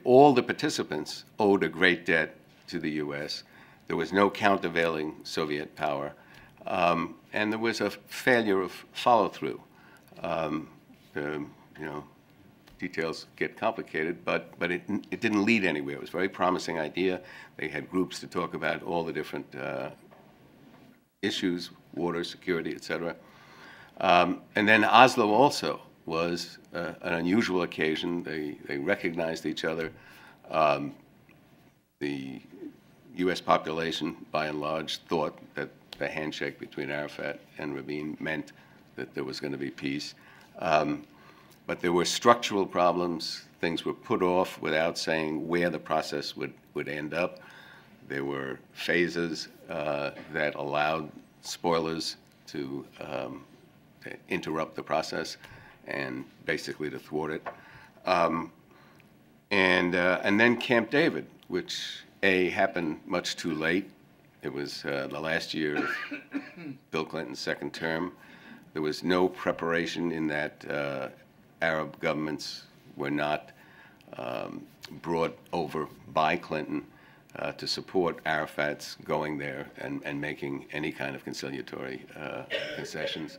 All the participants owed a great debt to the U.S. There was no countervailing Soviet power, and there was a failure of follow-through. Details get complicated, but it didn't lead anywhere. It was a very promising idea. They had groups to talk about all the different issues, water, security, etc. And then Oslo also was an unusual occasion. They recognized each other. The U.S. population, by and large, thought that the handshake between Arafat and Rabin meant that there was going to be peace. But there were structural problems. Things were put off without saying where the process would end up. There were phases that allowed spoilers to interrupt the process and basically to thwart it. And then Camp David, which happened much too late. It was the last year of Bill Clinton's second term. There was no preparation in that Arab governments were not brought over by Clinton to support Arafat's going there and making any kind of conciliatory concessions.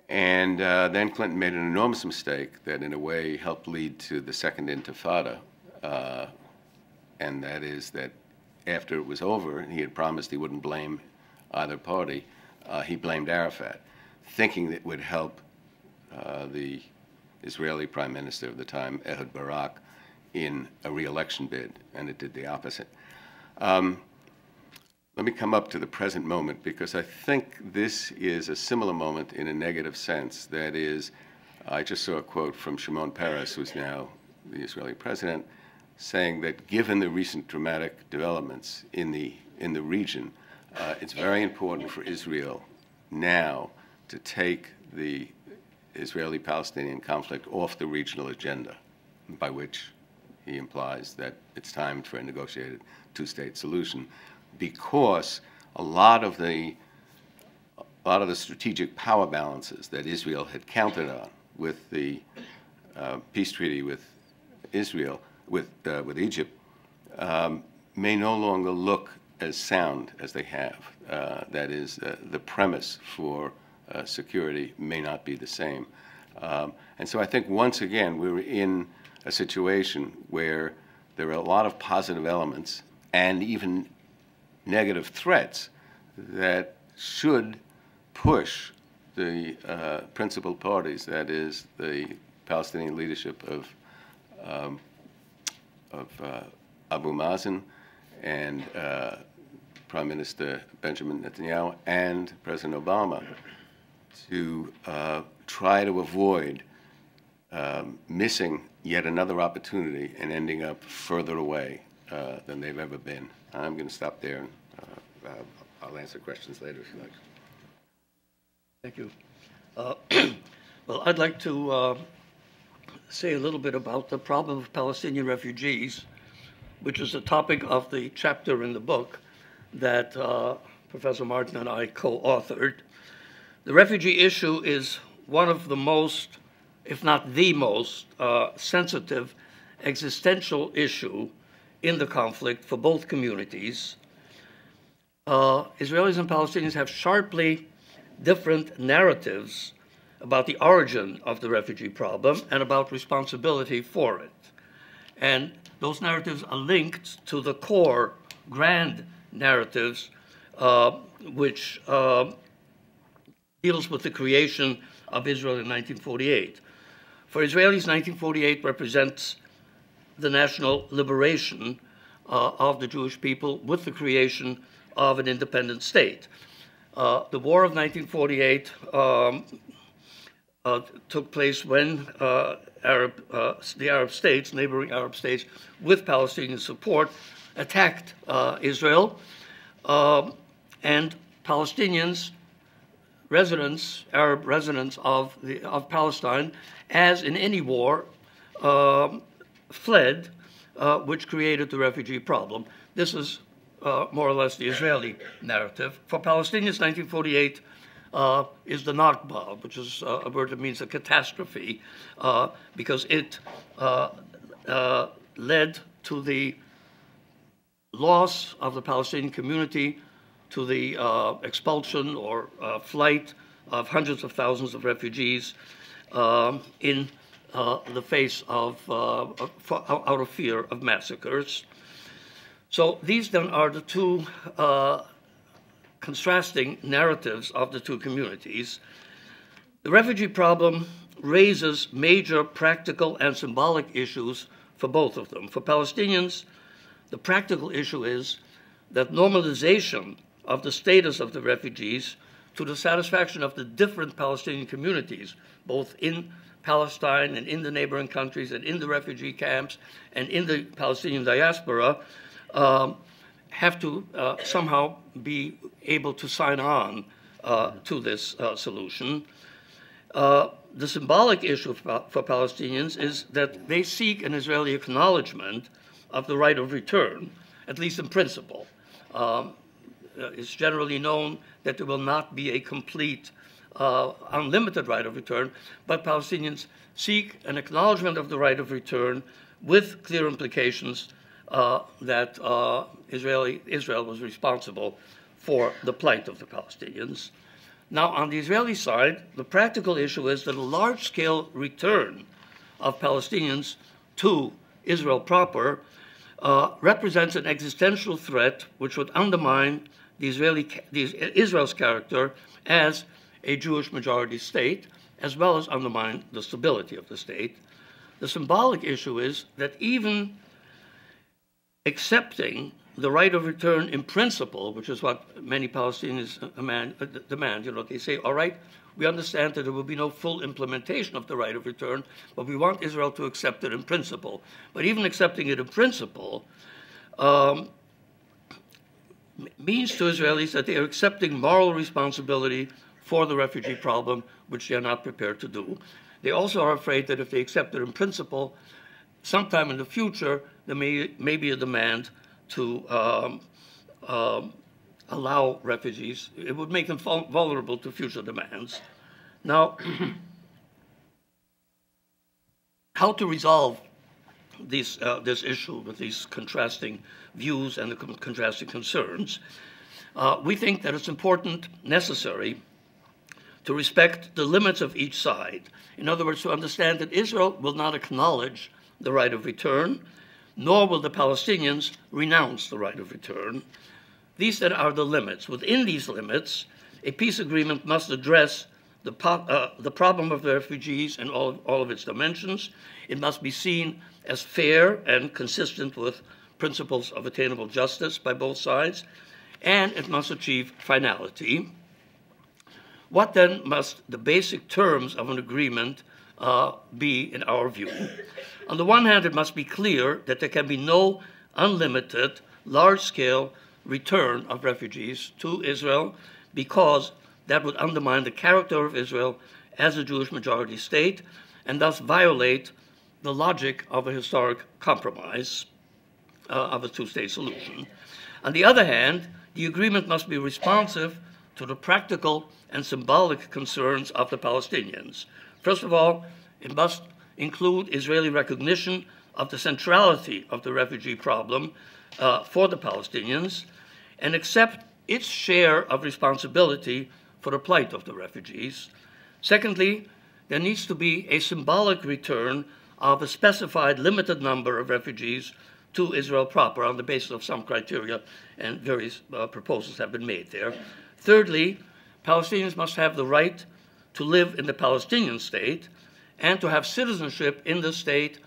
And then Clinton made an enormous mistake that in a way helped lead to the second Intifada, and that is that after it was over, and he had promised he wouldn't blame either party, he blamed Arafat, thinking that it would help the Israeli prime minister of the time, Ehud Barak, in a re-election bid, and it did the opposite. Let me come up to the present moment, because I think this is a similar moment in a negative sense. That is, I just saw a quote from Shimon Peres, who's now the Israeli president, saying that given the recent dramatic developments in the region, it's very important for Israel now to take the Israeli-Palestinian conflict off the regional agenda, by which he implies that it's time for a negotiated two-state solution, because a lot of the strategic power balances that Israel had counted on with the peace treaty with Israel, with Egypt, may no longer look as sound as they have. That is, the premise for security may not be the same. And so I think once again we're in a situation where there are a lot of positive elements and even negative threats that should push the principal parties, that is the Palestinian leadership of Abu Mazen and Prime Minister Benjamin Netanyahu and President Obama, to try to avoid missing yet another opportunity and ending up further away than they've ever been. I'm going to stop there, and I'll answer questions later if you like. Thank you. Well, I'd like to say a little bit about the problem of Palestinian refugees, which is the topic of the chapter in the book that Professor Martin and I co-authored. The refugee issue is one of the most, if not the most, sensitive existential issue in the conflict for both communities. Israelis and Palestinians have sharply different narratives about the origin of the refugee problem and about responsibility for it. And those narratives are linked to the core grand narratives which deals with the creation of Israel in 1948. For Israelis, 1948 represents the national liberation of the Jewish people with the creation of an independent state. The War of 1948 took place when the Arab states, neighboring Arab states, with Palestinian support, attacked Israel, and Palestinians, residents, Arab residents of Palestine, as in any war, fled, which created the refugee problem. This is more or less the Israeli narrative. For Palestinians, 1948 is the Nakba, which is a word that means a catastrophe, because it led to the loss of the Palestinian community, to the expulsion or flight of hundreds of thousands of refugees in the face of, out of fear of massacres. So these then are the two contrasting narratives of the two communities. The refugee problem raises major practical and symbolic issues for both of them. For Palestinians, the practical issue is that normalization of the status of the refugees to the satisfaction of the different Palestinian communities, both in Palestine and in the neighboring countries and in the refugee camps and in the Palestinian diaspora, have to somehow be able to sign on to this solution. The symbolic issue for Palestinians is that they seek an Israeli acknowledgement of the right of return, at least in principle. It's generally known that there will not be a complete, unlimited right of return, but Palestinians seek an acknowledgement of the right of return with clear implications that Israel was responsible for the plight of the Palestinians. Now, on the Israeli side, the practical issue is that a large-scale return of Palestinians to Israel proper represents an existential threat which would undermine Israel's character as a Jewish majority state, as well as undermine the stability of the state. The symbolic issue is that even accepting the right of return in principle, which is what many Palestinians demand, they say, all right, we understand that there will be no full implementation of the right of return, but we want Israel to accept it in principle. But even accepting it in principle means to Israelis that they are accepting moral responsibility for the refugee problem, which they are not prepared to do. They also are afraid that if they accept it in principle, sometime in the future, there may be a demand to allow refugees. It would make them vulnerable to future demands. Now, how to resolve this issue with these contrasting views and the contrasting concerns? We think that it's important, necessary, to respect the limits of each side. In other words, to understand that Israel will not acknowledge the right of return, nor will the Palestinians renounce the right of return. These then are the limits. Within these limits, a peace agreement must address the problem of the refugees in all of its dimensions. It must be seen as fair and consistent with principles of attainable justice by both sides, and it must achieve finality. What then must the basic terms of an agreement be, in our view? On the one hand, it must be clear that there can be no unlimited, large-scale return of refugees to Israel, because that would undermine the character of Israel as a Jewish majority state and thus violate the logic of a historic compromise of a two-state solution. On the other hand, the agreement must be responsive to the practical and symbolic concerns of the Palestinians. First of all, it must include Israeli recognition of the centrality of the refugee problem for the Palestinians and accept its share of responsibility for the plight of the refugees. Secondly, there needs to be a symbolic return of a specified limited number of refugees to Israel proper on the basis of some criteria, and various proposals have been made there. Thirdly, Palestinians must have the right to live in the Palestinian state and to have citizenship in the state,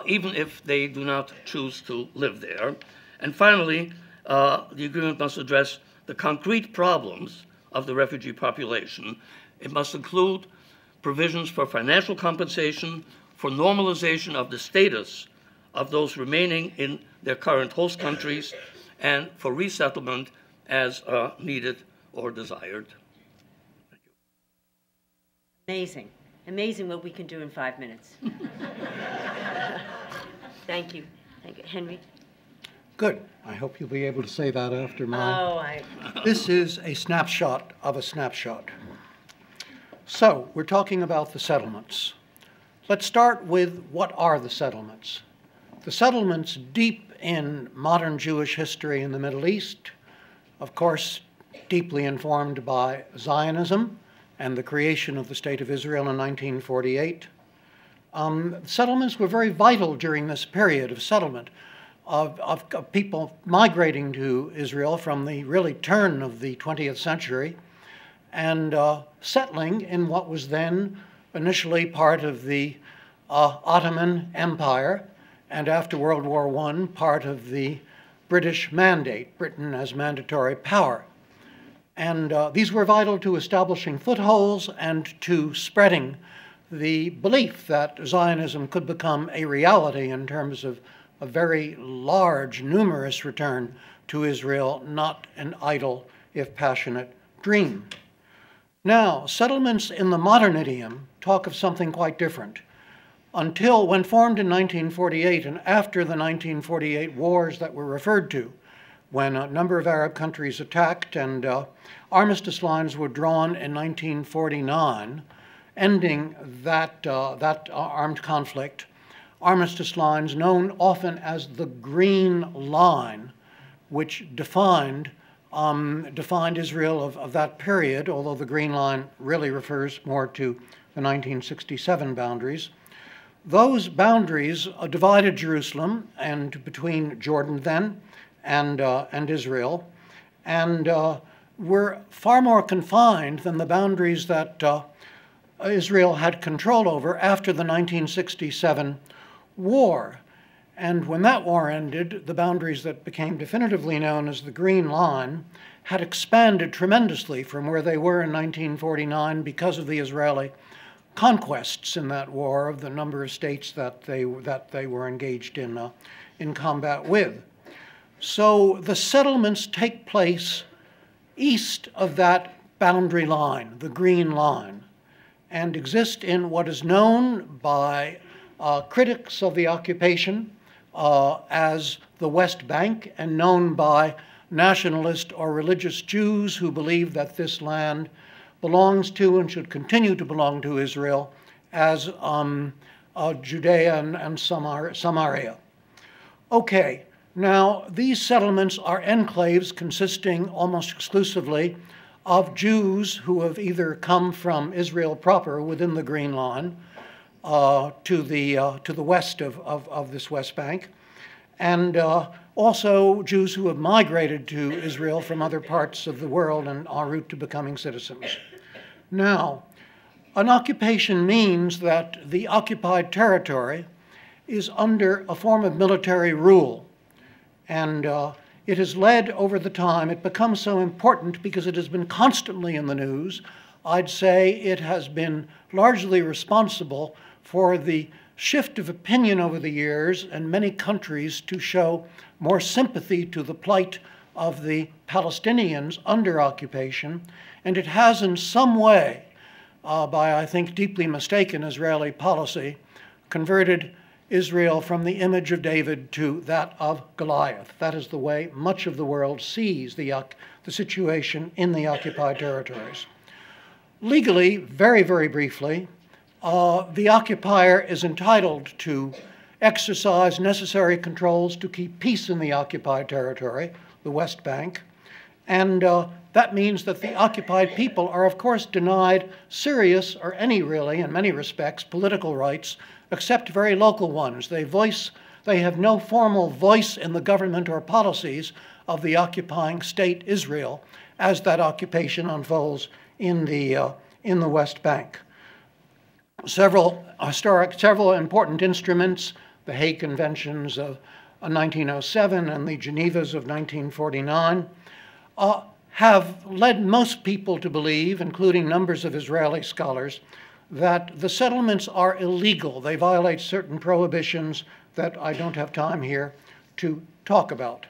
even if they do not choose to live there. And finally, the agreement must address the concrete problems of the refugee population. It must include provisions for financial compensation, for normalization of the status of those remaining in their current host countries, and for resettlement as needed or desired. Thank you. Amazing. Amazing what we can do in 5 minutes. Thank you. Thank you. Henry? Good. I hope you'll be able to say that after my... Oh, This is a snapshot of a snapshot. So, we're talking about the settlements. Let's start with what are the settlements? The settlements deep in modern Jewish history in the Middle East, of course, deeply informed by Zionism and the creation of the State of Israel in 1948. Settlements were very vital during this period of settlement, of people migrating to Israel from the really turn of the 20th century and settling in what was then initially part of the Ottoman Empire, and after World War I, part of the British Mandate, Britain as mandatory power. And these were vital to establishing footholds and to spreading the belief that Zionism could become a reality in terms of a very large, numerous return to Israel, not an idle, if passionate, dream. Now, settlements in the modern idiom talk of something quite different. Until, when formed in 1948 and after the 1948 wars that were referred to, when a number of Arab countries attacked and armistice lines were drawn in 1949, ending that armed conflict, armistice lines known often as the Green Line, which defined Israel of that period, although the Green Line really refers more to the 1967 boundaries. Those boundaries divided Jerusalem and between Jordan then and Israel, and were far more confined than the boundaries that Israel had control over after the 1967 war. And when that war ended, the boundaries that became definitively known as the Green Line had expanded tremendously from where they were in 1949 because of the Israeli conquests in that war of the number of states that they were engaged in combat with. So the settlements take place east of that boundary line, the Green Line, and exist in what is known by critics of the occupation as the West Bank, and known by nationalist or religious Jews who believe that this land belongs to and should continue to belong to Israel as Judea and Samaria. Okay, now these settlements are enclaves consisting almost exclusively of Jews who have either come from Israel proper within the Green Line to the west of this West Bank, and also Jews who have migrated to Israel from other parts of the world and en route to becoming citizens. Now, an occupation means that the occupied territory is under a form of military rule, and it has led over the time. It becomes so important because it has been constantly in the news. I'd say it has been largely responsible for the shift of opinion over the years in many countries to show more sympathy to the plight of the Palestinians under occupation, and it has in some way, by I think deeply mistaken Israeli policy, converted Israel from the image of David to that of Goliath. That is the way much of the world sees the situation in the occupied territories. Legally, very, very briefly, the occupier is entitled to exercise necessary controls to keep peace in the occupied territory, the West Bank, and that means that the occupied people are, of course, denied serious, or any really, in many respects, political rights, except very local ones. They have no formal voice in the government or policies of the occupying state Israel as that occupation unfolds in the West Bank. Several important instruments, the Hague Conventions of 1907 and the Genevas of 1949, have led most people to believe, including numbers of Israeli scholars, that the settlements are illegal. They violate certain prohibitions that I don't have time here to talk about.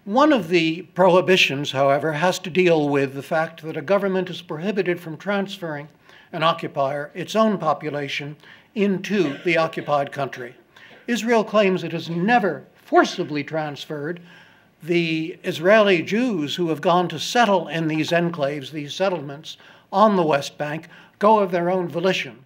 One of the prohibitions, however, has to deal with the fact that a government is prohibited from transferring an occupier, its own population, into the occupied country. Israel claims it has never forcibly transferred the Israeli Jews who have gone to settle in these enclaves, these settlements, on the West Bank go of their own volition